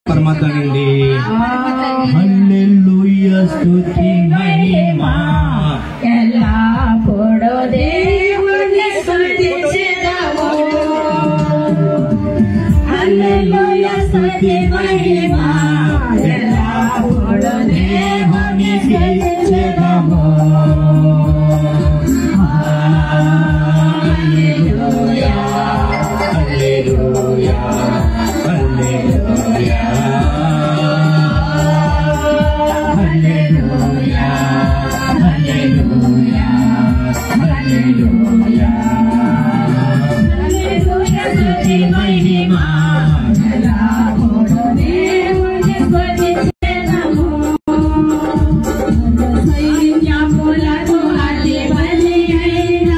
పరమాత్మనండి హల్లెలూయా స్తుతి మహిమా ఎల్లప్పుడూ దేవుని స్తుతించెదము హల్లెలూయా స్తుతి మహిమా ఎల్లప్పుడూ దేవుని స్తుతించెదము హల్లెలూయా హల్లెలూయా హల్లెలూయా హల్లెలూయా హల్లెలూయా హల్లెలూయా హల్లెలూయా స్తుతి మహిమా ఎల్లప్పుడూ దేవుని స్తుతించెదము సైన్యములకు అధిపతి అయిన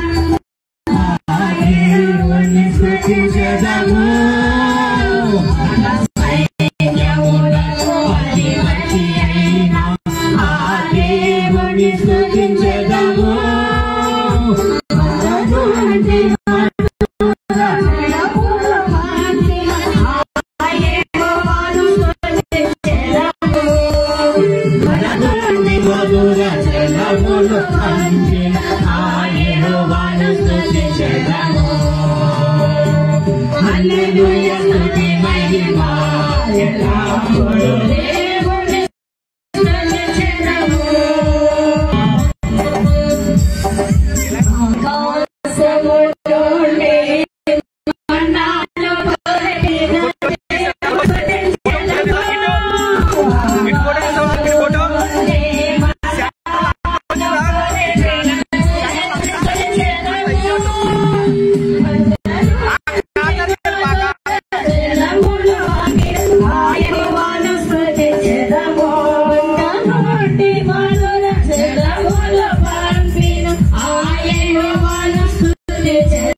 దేవుని స్తుతించెదము సైన్యములకు అధిపతి అయిన ఆ దేవుని స్తుతించెదము మధుర జలములు అందిన ఆ యెహోవాను స్తుతించెదము హల్లెలూయా స్తుతి మహిమా ఎల్లప్పుడూ